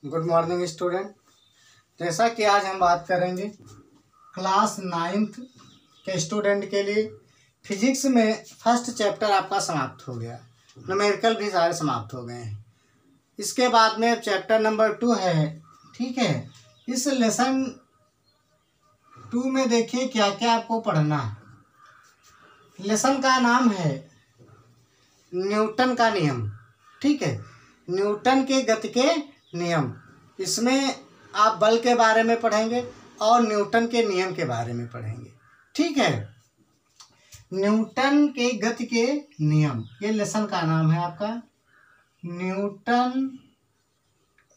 Good morning student. जैसा कि आज हम बात करेंगे क्लास 9th के स्टूडेंट के लिए फिजिक्स में फर्स्ट चैप्टर आपका समाप्त हो गया, न्यूमेरिकल भी सारे समाप्त हो गए हैं। इसके बाद में चैप्टर नंबर 2 है, ठीक है। इस लेसन 2 में देखिए क्या क्या आपको पढ़ना है। लेसन का नाम है न्यूटन का नियम, ठीक है। न्यूटन के गति के नियम, इसमें आप बल के बारे में पढ़ेंगे और न्यूटन के नियम के बारे में पढ़ेंगे, ठीक है। न्यूटन के गति के नियम, ये लेसन का नाम है आपका न्यूटन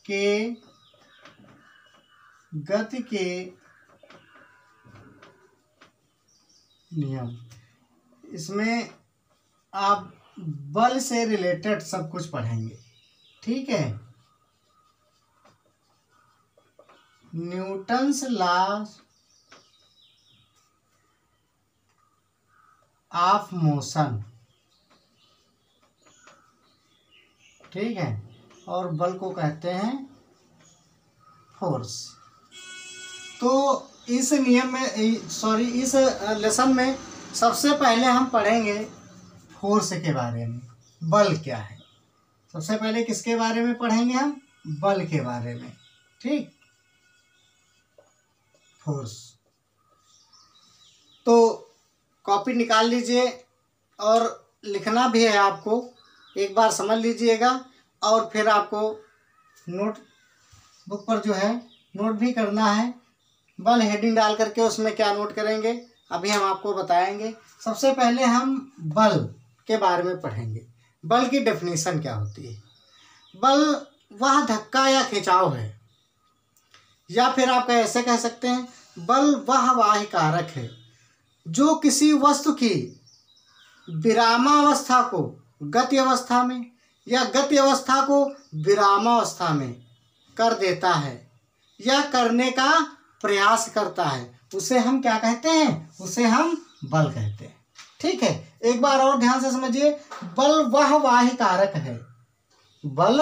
के गति के नियम। इसमें आप बल से रिलेटेड सब कुछ पढ़ेंगे, ठीक है। न्यूटन्स लॉ ऑफ मोशन, ठीक है। और बल को कहते हैं फोर्स। तो इस नियम में इस लेसन में सबसे पहले हम पढ़ेंगे फोर्स के बारे में। बल क्या है, सबसे पहले किसके बारे में पढ़ेंगे हम? बल के बारे में, ठीक। फोर्स। तो कॉपी निकाल लीजिए और लिखना भी है आपको, एक बार समझ लीजिएगा और फिर आपको नोट बुक पर जो है नोट भी करना है। बल हेडिंग डाल करके उसमें क्या नोट करेंगे अभी हम आपको बताएंगे। सबसे पहले हम बल के बारे में पढ़ेंगे। बल की डेफिनेशन क्या होती है? बल वह धक्का या खिंचाव है, या फिर आप ऐसे कह सकते हैं बल वह बाह्य कारक है जो किसी वस्तु की विरामावस्था को गति अवस्था में या गति अवस्था को विरामावस्था में कर देता है या करने का प्रयास करता है, उसे हम क्या कहते हैं? उसे हम बल कहते हैं, ठीक है। एक बार और ध्यान से समझिए, बल वह बाह्य कारक है, बल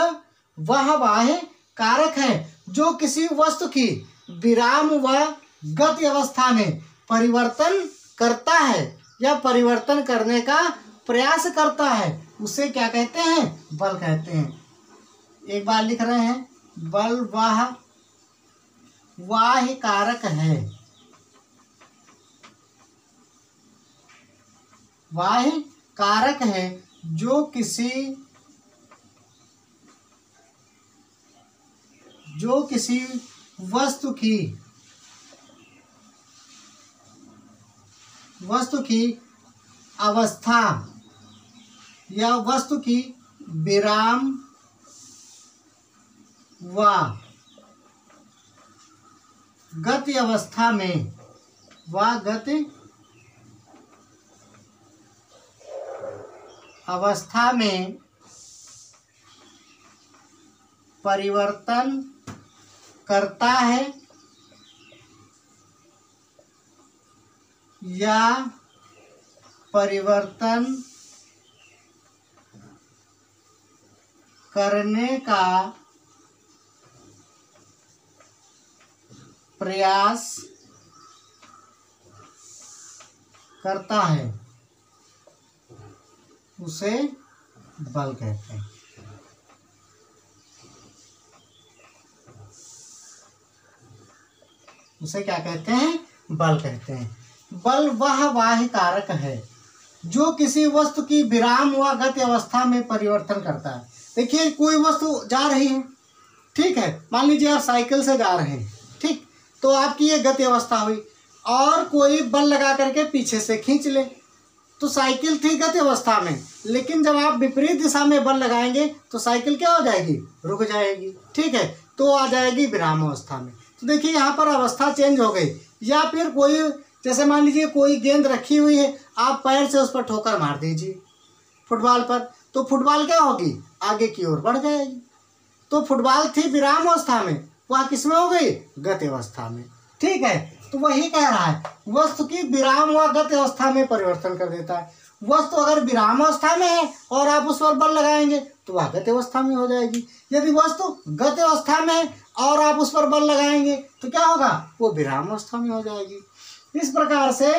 वह बाह्य कारक है जो किसी वस्तु की विराम व गति अवस्था में परिवर्तन करता है या परिवर्तन करने का प्रयास करता है, उसे क्या कहते हैं? बल कहते हैं। एक बार लिख रहे हैं, बल वह बाह्य कारक है, बाह्य कारक है जो किसी वस्तु की अवस्था या वस्तु की विराम व गति अवस्था में परिवर्तन करता है या परिवर्तन करने का प्रयास करता है, उसे बल कहते हैं। उसे क्या कहते हैं? बल कहते हैं। बल वह बाह्य कारक है जो किसी वस्तु की विराम व गति अवस्था में परिवर्तन करता है। देखिए, कोई वस्तु जा रही है, ठीक है। मान लीजिए आप साइकिल से जा रहे हैं, ठीक। तो आपकी ये गति अवस्था हुई और कोई बल लगा करके पीछे से खींच ले, तो साइकिल थी गति अवस्था में, लेकिन जब आप विपरीत दिशा में बल लगाएंगे तो साइकिल क्या हो जाएगी? रुक जाएगी, ठीक है। तो आ जाएगी विराम अवस्था में। तो देखिए यहाँ पर अवस्था चेंज हो गई। या फिर कोई, जैसे मान लीजिए कोई गेंद रखी हुई है, आप पैर से उस पर ठोकर मार दीजिए फुटबॉल पर, तो फुटबॉल क्या होगी? आगे की ओर बढ़ जाएगी। तो फुटबॉल थी विराम अवस्था में, वह किस में हो गई? गति अवस्था में, ठीक है। तो वही कह रहा है, वस्तु की विराम व गति अवस्था में परिवर्तन कर देता है। वस्तु अगर विराम अवस्था में है और आप उस पर बल लगाएंगे तो वह गति अवस्था में हो जाएगी। यदि वस्तु गत अवस्था में है और आप उस पर बल लगाएंगे तो क्या होगा, वो विराम अवस्था में हो जाएगी। इस प्रकार से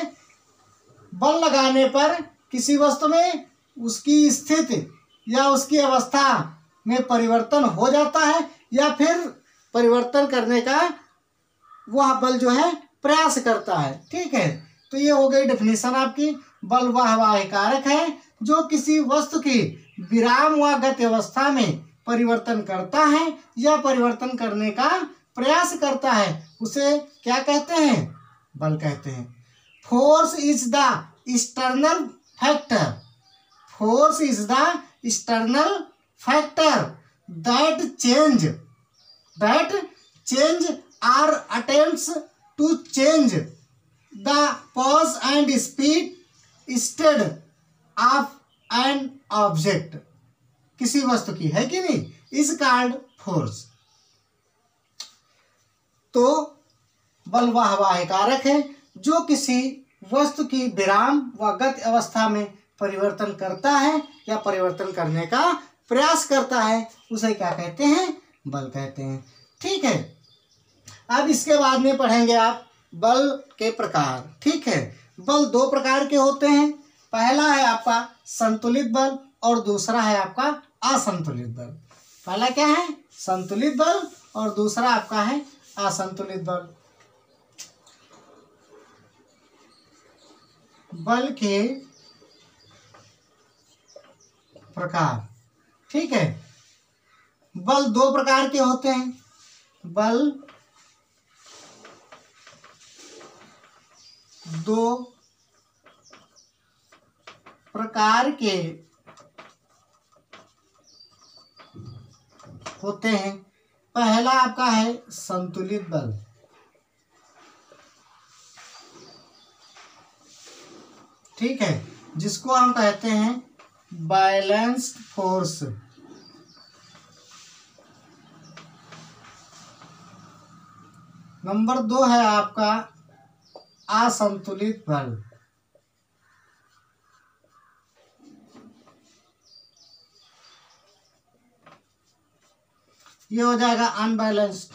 बल लगाने पर किसी वस्तु में उसकी स्थिति या उसकी अवस्था में परिवर्तन हो जाता है या फिर परिवर्तन करने का वह बल जो है प्रयास करता है। ठीक है, तो ये हो गई डेफिनेशन आपकी। बल वह बाह्य कारक है जो किसी वस्तु की विराम व गति अवस्था में परिवर्तन करता है या परिवर्तन करने का प्रयास करता है, उसे क्या कहते हैं, बल कहते हैं। Force is the external factor, force is the external factor that change or attempts to change the pose and speed instead of an object, किसी वस्तु की, है कि नहीं, is called force। तो बल वह बाह्य कारक है जो किसी वस्तु की विराम व गति अवस्था में परिवर्तन करता है या परिवर्तन करने का प्रयास करता है, उसे क्या कहते हैं, बल कहते हैं। ठीक है, अब इसके बाद में पढ़ेंगे आप बल के प्रकार। ठीक है, बल दो प्रकार के होते हैं, पहला है आपका संतुलित बल और दूसरा है आपका असंतुलित बल। पहला क्या है, संतुलित बल और दूसरा आपका है असंतुलित बल। बल के प्रकार। ठीक है, बल दो प्रकार के होते हैं, बल दो प्रकार के होते हैं। पहला आपका है संतुलित बल, ठीक है, जिसको हम कहते हैं बैलेंस्ड फोर्स। नंबर दो है आपका असंतुलित बल। ये हो जाएगा अनबैलेंस्ड।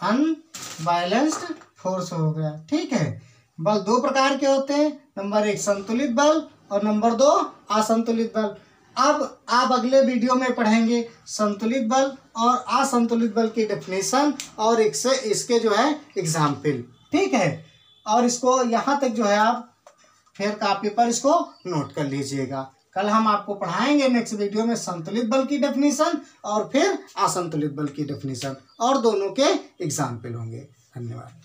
अनबैलेंस्ड फोर्स हो गया। ठीक है, बल दो प्रकार के होते हैं, नंबर एक संतुलित बल और नंबर दो असंतुलित बल। अब आप अगले वीडियो में पढ़ेंगे संतुलित बल और असंतुलित बल की डेफिनेशन और इसके जो है एग्जाम्पल। ठीक है, और इसको यहाँ तक जो है आप फिर कॉपी पर इसको नोट कर लीजिएगा। कल हम आपको पढ़ाएंगे नेक्स्ट वीडियो में संतुलित बल की डेफिनेशन और फिर असंतुलित बल की डेफिनेशन और दोनों के एग्जाम्पल होंगे। धन्यवाद।